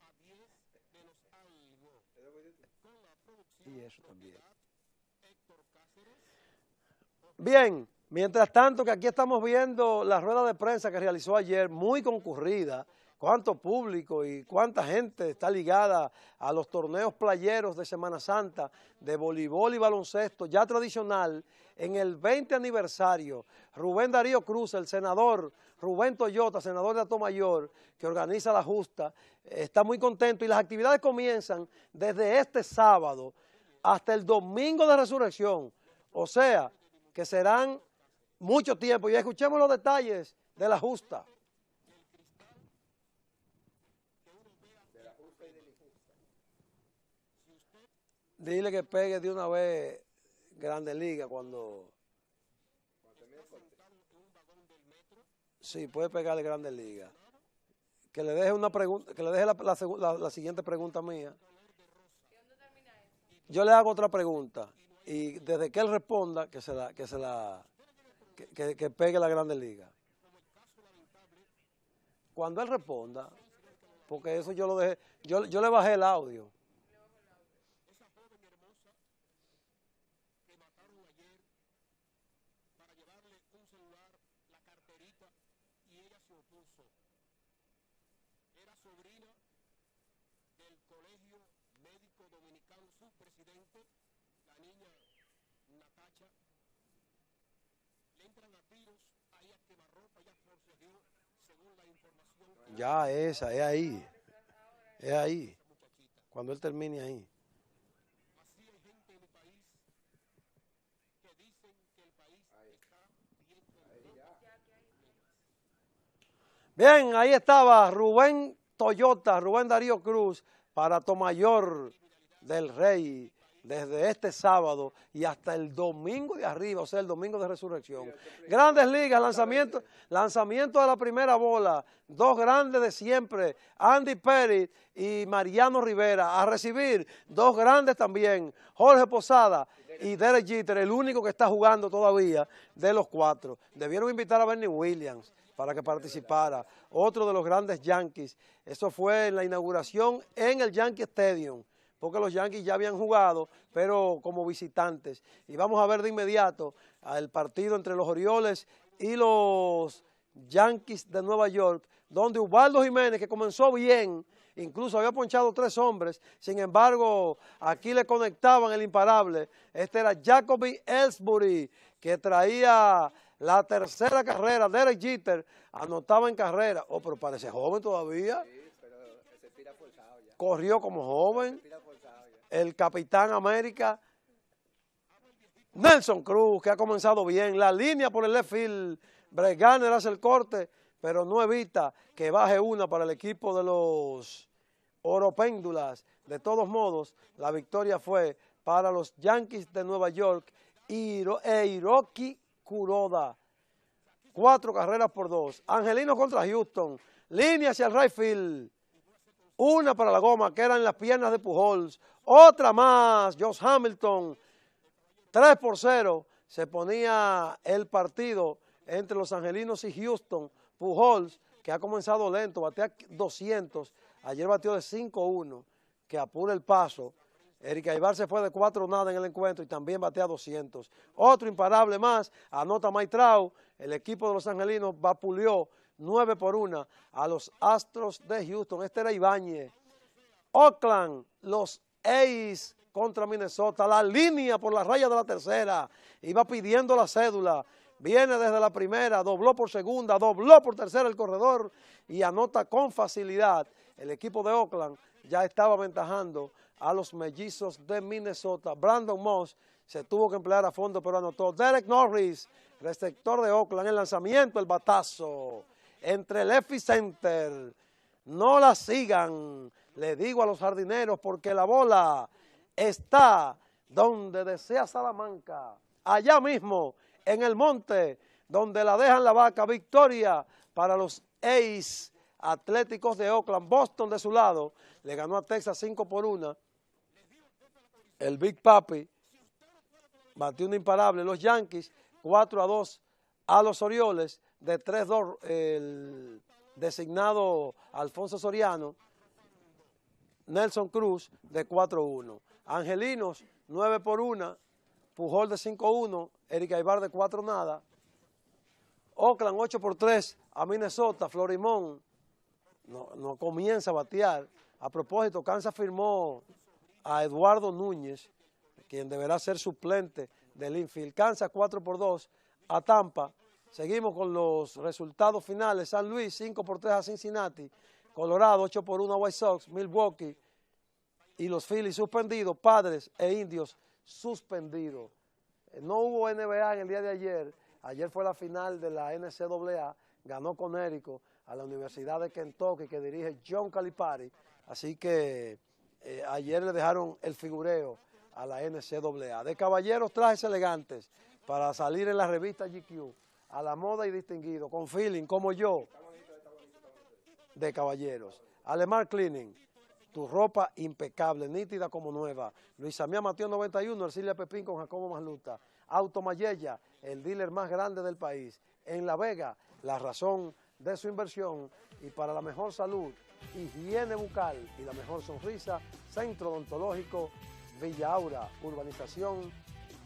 a 10 menos algo. Con la producción Y eso también. Héctor Cáceres. Bien, mientras tanto que aquí estamos viendo la rueda de prensa que realizó ayer, muy concurrida, cuánto público y cuánta gente está ligada a los torneos playeros de Semana Santa, de voleibol y baloncesto, ya tradicional, en el 20 aniversario. Rubén Darío Cruz, el senador Rubén Toyota, senador de Atomayor, que organiza la justa, está muy contento y las actividades comienzan desde este sábado hasta el domingo de resurrección, o sea, que serán mucho tiempo. Y escuchemos los detalles de la justa. Dile que pegue de una vez Grande Liga cuando... Sí, puede pegarle Grande Liga. Que le deje una pregunta, que le deje la siguiente pregunta mía. Yo le hago otra pregunta y desde que él responda que pegue la Grande Liga. Cuando él responda, porque eso yo lo dejé, yo le bajé el audio. Era sobrina del Colegio Médico Dominicano, su presidente, la niña Natacha. Le entran a tiros ahí a Ya esa, es ahí. Es ahí. Cuando él termine ahí. Bien, ahí estaba Rubén Toyota, Rubén Darío Cruz, para Tomayor del Rey, desde este sábado y hasta el domingo de arriba, o sea, el domingo de resurrección. Grandes Ligas, lanzamiento de la primera bola, dos grandes de siempre, Andy Pérez y Mariano Rivera, a recibir dos grandes también, Jorge Posada y Derek Jeter, el único que está jugando todavía de los cuatro. Debieron invitar a Bernie Williams para que participara, otro de los grandes Yankees. Eso fue en la inauguración en el Yankee Stadium, porque los Yankees ya habían jugado, pero como visitantes. Y vamos a ver de inmediato el partido entre los Orioles y los Yankees de Nueva York, donde Ubaldo Jiménez, que comenzó bien, incluso había ponchado 3 hombres, sin embargo, aquí le conectaban el imparable. Este era Jacoby Ellsbury, que traía la tercera carrera. Derek Jeter anotaba en carrera. Oh, pero parece joven todavía. Sí, pero se tira forzado ya. Corrió como joven. Se tira forzado ya. El Capitán América. Nelson Cruz, que ha comenzado bien. La línea por el left field. Bregner hace el corte, pero no evita que baje una para el equipo de los Oropéndulas. De todos modos, la victoria fue para los Yankees de Nueva York e Hiroki Kuroda. 4 carreras por 2. Angelino contra Houston. Línea hacia el right field. Una para la goma, que era en las piernas de Pujols. Otra más, Josh Hamilton. 3-0. Se ponía el partido entre los angelinos y Houston. Pujols, que ha comenzado lento, batea 200. Ayer batió de 5-1, que apura el paso. Eric Aybar se fue de 4-0 en el encuentro y también batea 200. Otro imparable más, anota Mike Trout. El equipo de los angelinos vapuleó 9-1 a los Astros de Houston. Este era Ibáñez. Oakland, los A's contra Minnesota. La línea por la raya de la tercera. Iba pidiendo la cédula. Viene desde la primera, dobló por segunda, dobló por tercera el corredor y anota con facilidad. El equipo de Oakland ya estaba aventajando a los mellizos de Minnesota. Brandon Moss se tuvo que emplear a fondo, pero anotó. Derek Norris, receptor de Oakland, el lanzamiento, el batazo entre left y center. No la sigan, le digo a los jardineros, porque la bola está donde desea Salamanca, allá mismo, en el monte, donde la dejan la vaca. Victoria para los A's Atléticos de Oakland. Boston de su lado le ganó a Texas 5-1. El Big Papi batió un imparable. Los Yankees 4-2 a los Orioles. De 3-2 el designado Alfonso Soriano. Nelson Cruz de 4-1. Angelinos 9-1. Pujol de 5-1. Eric Aybar de 4-0. Oakland 8-3 a Minnesota. Florimón no comienza a batear. A propósito, Kansas firmó a Eduardo Núñez, quien deberá ser suplente del infield. Kansas 4-2 a Tampa. Seguimos con los resultados finales. San Luis 5-3 a Cincinnati. Colorado 8-1 a White Sox. Milwaukee y los Phillies suspendidos. Padres e Indios suspendidos. No hubo NBA en el día de ayer. Ayer fue la final de la NCAA. Ganó Connecticut a la Universidad de Kentucky, que dirige John Calipari. Así que ayer le dejaron el figureo a la NCAA. De caballeros, trajes elegantes para salir en la revista GQ, a la moda y distinguido, con feeling, como yo, de caballeros. Alemar Cleaning, tu ropa impecable, nítida como nueva. Luis Samía Mateo 91, Ercilia Pepín con Jacobo Masluta. Automayella, el dealer más grande del país. En La Vega, la razón de su inversión. Y para la mejor salud, higiene bucal y la mejor sonrisa, Centro Odontológico Villa Aura, urbanización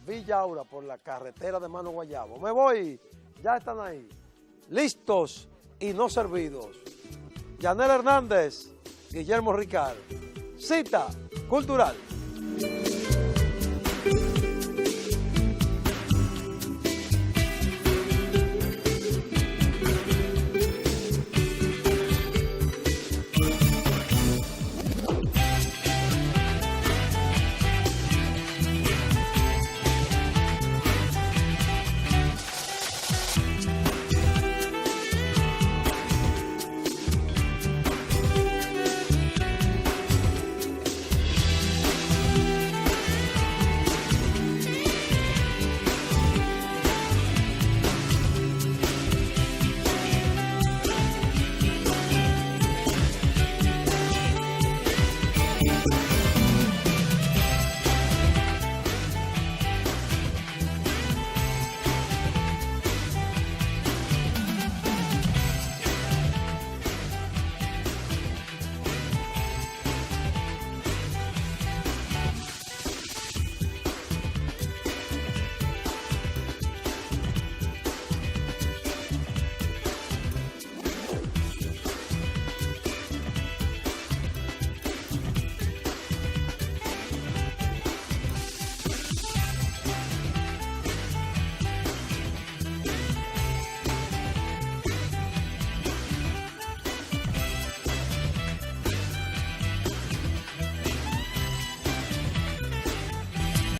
Villa Aura, por la carretera de Mano Guayabo. Me voy, ya están ahí, listos y no servidos. Yanel Hernández, Guillermo Ricard. Cita cultural.